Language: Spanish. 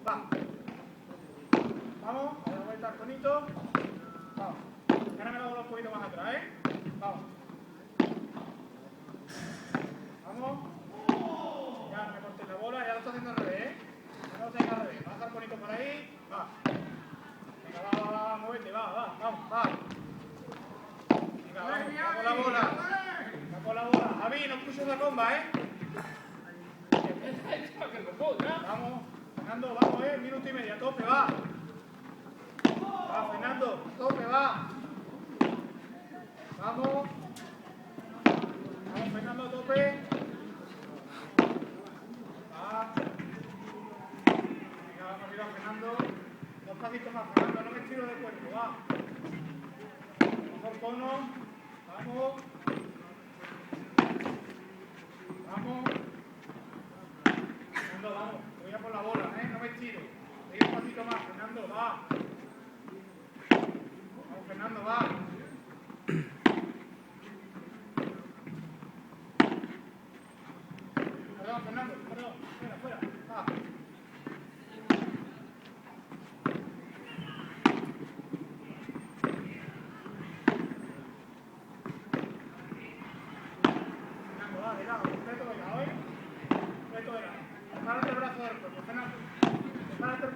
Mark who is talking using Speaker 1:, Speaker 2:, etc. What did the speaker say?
Speaker 1: Va. Vamos, a dar vuelta al conito. Vamos. Gáname la bola un poquito más atrás, Vamos. Vamos. Ya, me corté la bola, ya lo está haciendo al revés, Ya lo está al revés. Baja el conito por ahí. Va. Venga, va, muévete, va, vamos, va. Venga, vamos la bola. Vamos la bola. Javi, no escuches la comba, Vamos, Fernando, vamos, minuto y medio, a tope, va. Va, Fernando, a tope, va. Vamos. Vamos, Fernando, a tope. Va. Venga, vamos arriba, Fernando. Dos pasitos más, Fernando, no me estiro del cuerpo, va. Mejor cono. Vamos. Vamos. Fernando, vamos. Voy a por la bola, no me estiro. Un pasito más, Fernando, va. Vamos, Fernando, va. Perdón, Fernando, perdón. Fuera, va. Fernando, va, de lado, completo de lado, Completo de lado. Prepárate el brazo del cuerpo, Fernando. Prepárate el